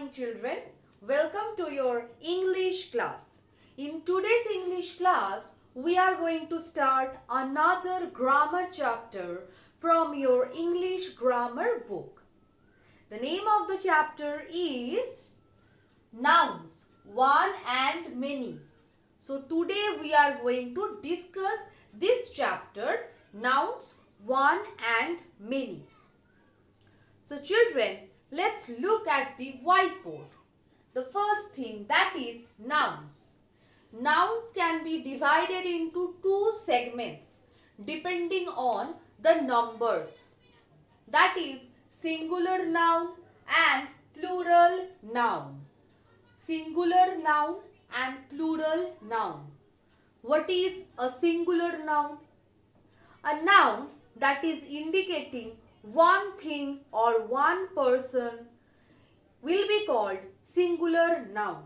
morning, children. Welcome to your English class. In today's English class, we are going to start another grammar chapter from your English grammar book. The name of the chapter is Nouns, One and Many. So today we are going to discuss this chapter, Nouns, One and Many. So children, let's look at the whiteboard. The first thing, that is nouns. Nouns can be divided into two segments depending on the numbers. That is singular noun and plural noun. Singular noun and plural noun. What is a singular noun? A noun that is indicating one thing or one person will be called singular noun.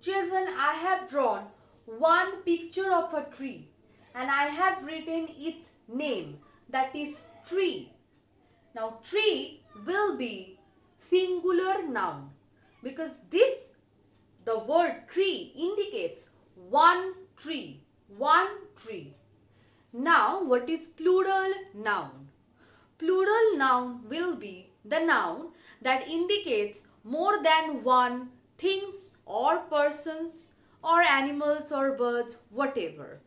Children, I have drawn one picture of a tree and I have written its name, that is tree. Now tree will be singular noun because the word tree indicates one tree, one tree. Now what is plural noun? Plural noun will be the noun that indicates more than one things or persons or animals or birds, whatever.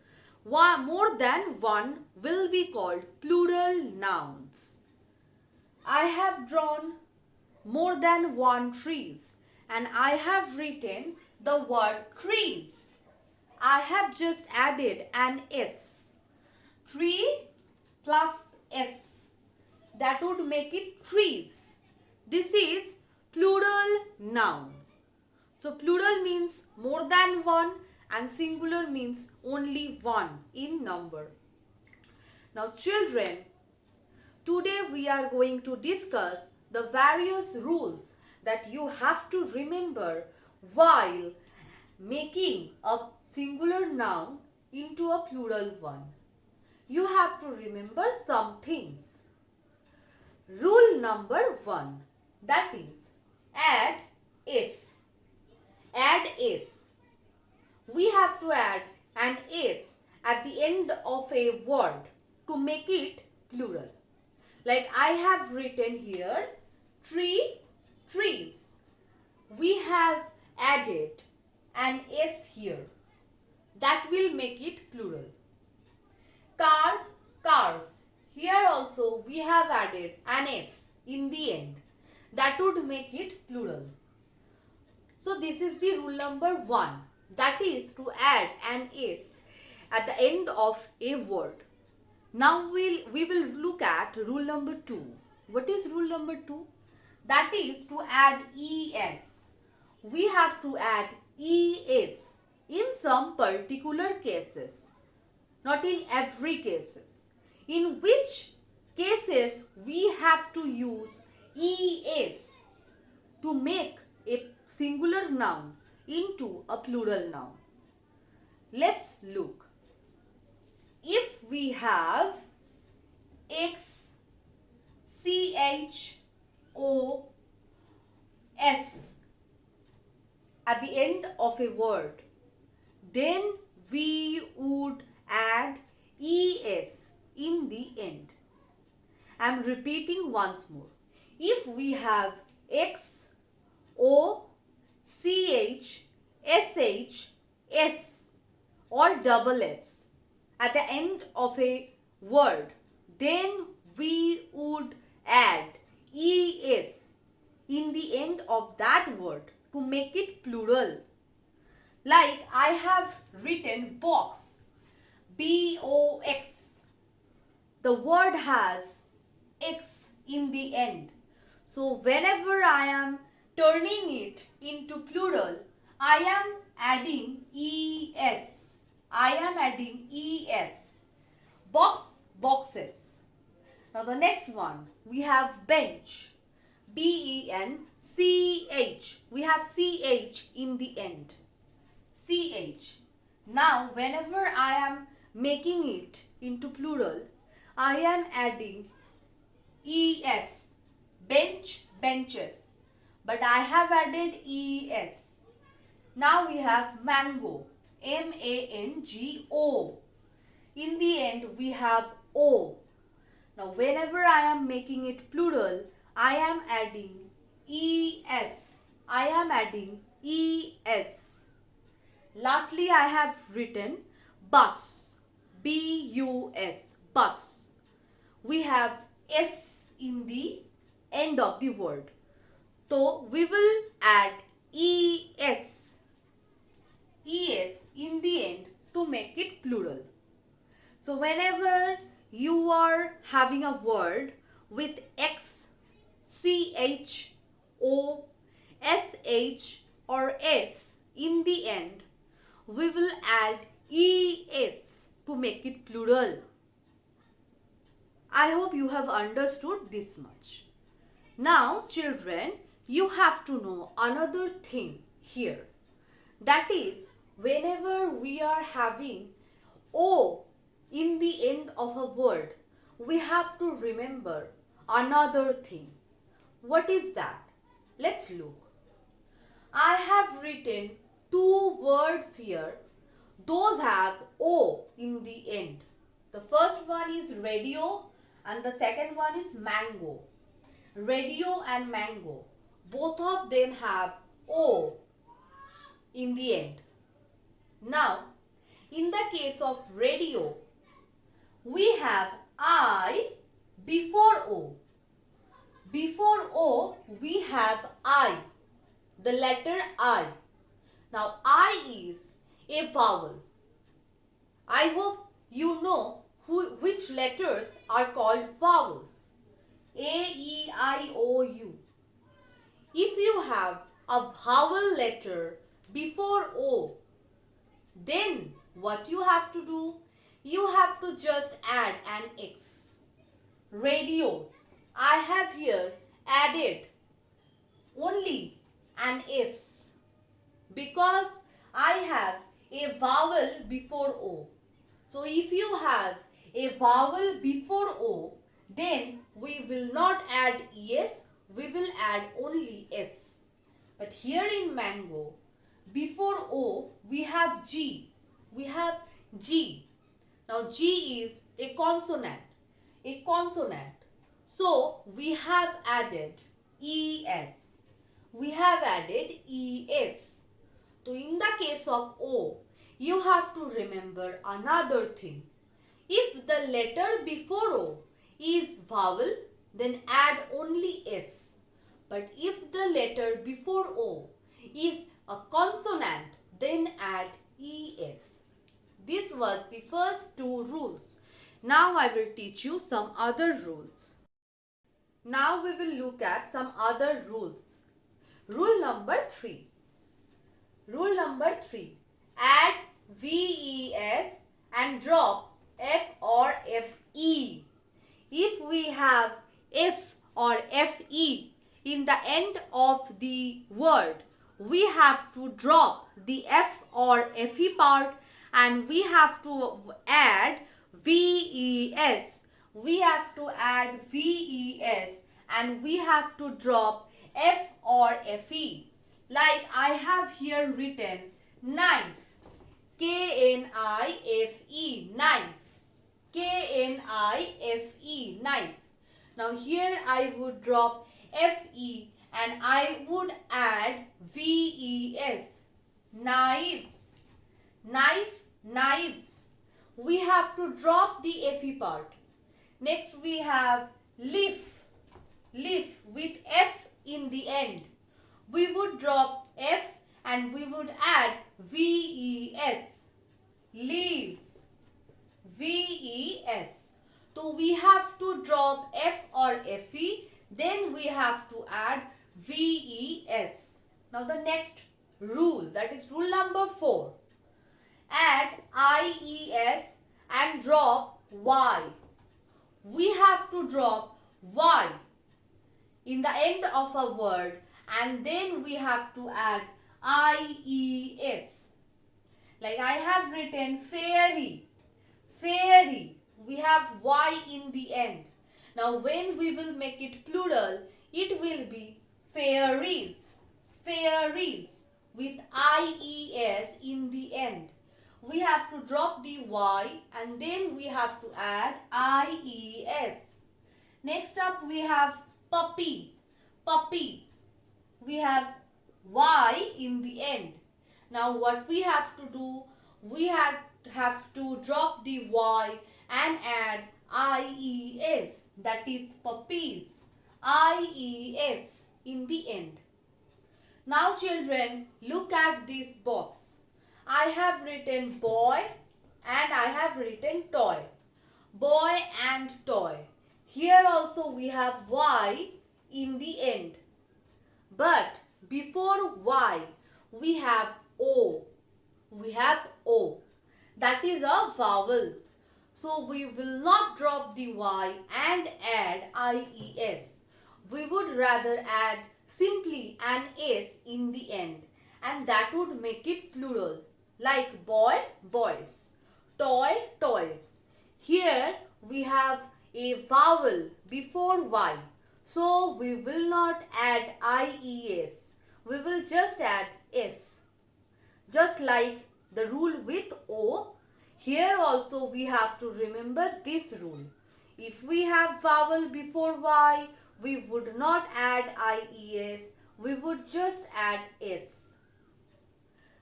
More than one will be called plural nouns. I have drawn more than one trees and I have written the word trees. I have just added an S. Tree plus S. That would make it trees. This is plural noun. So plural means more than one and singular means only one in number. Now children, today we are going to discuss the various rules that you have to remember while making a singular noun into a plural one. You have to remember some things. Rule number 1, that is add S. Add S. We have to add an S at the end of a word to make it plural. Like I have written here tree, trees. We have added an S here. That will make it plural. Car, cars. Here also we have added an S in the end. That would make it plural. So this is the rule number 1. That is to add an S at the end of a word. Now we will look at rule number 2. What is rule number 2? That is to add ES. We have to add ES in some particular cases. Not in every cases. In which cases we have to use ES to make a singular noun into a plural noun. Let's look. If we have X, CH, O, S at the end of a word, then we would add ES in the end. I am repeating once more. If we have X, O, CH, SH, S or double S at the end of a word, then we would add ES in the end of that word to make it plural. Like I have written box, B-O-X. The word has X in the end. So whenever I am turning it into plural, I am adding ES. I am adding ES. Box, boxes. Now the next one, we have bench. B-E-N-C-H. We have CH in the end. CH. Now whenever I am making it into plural, I am adding ES. Bench, benches. but I have added es. Now we have mango, mango. In the end we have o. Now whenever I am making it plural, I am adding es. I am adding es. Lastly, I have written bus, bus, bus. We have s in the end of the word. So we will add es in the end to make it plural. So whenever you are having a word with x, ch, o, sh or s in the end, we will add es to make it plural. I hope you have understood this much. Now children, you have to know another thing here. That is, whenever we are having o in the end of a word, we have to remember another thing. What is that? Let's look. I have written two words here. Those have o in the end. The first one is radio and the second one is mango. Radio and mango, both of them have o in the end. Now, in the case of radio, we have I before o. Before o, we have I, the letter I. Now, I is a vowel. I hope you know which letters are called vowels. A, E, I, O, U. If you have a vowel letter before O, then what you have to do? You have to just add an X. Radios. I have here added only an S because I have a vowel before O. So if you have a vowel before O, then we will not add es, we will add only s. But here in mango, before o, we have g. We have g. Now g is a consonant. A consonant. So we have added es. We have added es. So in the case of o, you have to remember another thing. If the letter before o is vowel, then add only s. But if the letter before o is a consonant, then add es. This was the first two rules. Now I will teach you some other rules. Now we will look at some other rules. Rule number 3. Rule number 3. Add ves and drop f or fe. If we have f or fe in the end of the word, we have to drop the f or fe part and we have to add ves. We have to add ves and we have to drop f or fe. Like I have here written knife. K-N-I-F-E, knife. K-N-I-F-E, knife. Now here I would drop F-E and I would add V-E-S, knives. Knife, knives. We have to drop the F-E part. Next we have leaf. Leaf with F in the end. We would drop F and we would add V-E-S, leaves. V-E-S. So we have to drop F or F-E, then we have to add V-E-S. Now the next rule, that is rule number 4. Add I-E-S and drop Y. We have to drop Y in the end of a word and then we have to add I-E-S. Like I have written fairy. Fairy. We have Y in the end. Now when we will make it plural, it will be fairies, fairies with IES in the end. We have to drop the Y and then we have to add IES. Next up we have puppy, puppy. We have Y in the end. Now what we have to do, we have to drop the Y and add IES, that is puppies, IES in the end. Now children, look at this box. I have written boy and I have written toy. Boy and toy. Here also we have Y in the end. But before Y, we have O. We have O. That is a vowel. So we will not drop the Y and add IES. We would rather add simply an S in the end, and that would make it plural, like boy, boys, toy, toys. Here we have a vowel before Y, so we will not add IES. We will just add S. Just like the rule with O, here also we have to remember this rule. If we have vowel before Y, we would not add IES, we would just add S.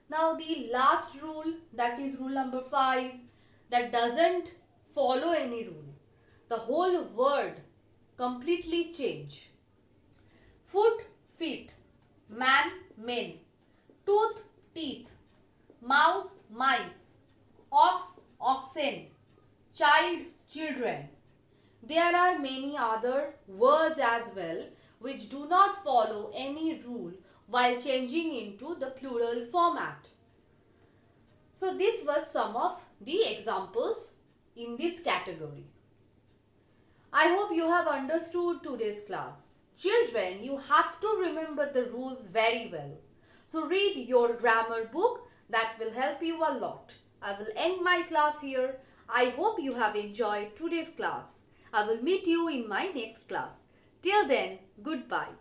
Now the last rule, that is rule number 5, that doesn't follow any rule. The whole word completely change. Foot, feet, man, men, tooth, teeth, mouse, mice, ox, oxen, child, children. There are many other words as well which do not follow any rule while changing into the plural format. So this was some of the examples in this category. I hope you have understood today's class. Children, you have to remember the rules very well. So read your grammar book, that will help you a lot. I will end my class here. I hope you have enjoyed today's class. I will meet you in my next class. Till then, goodbye.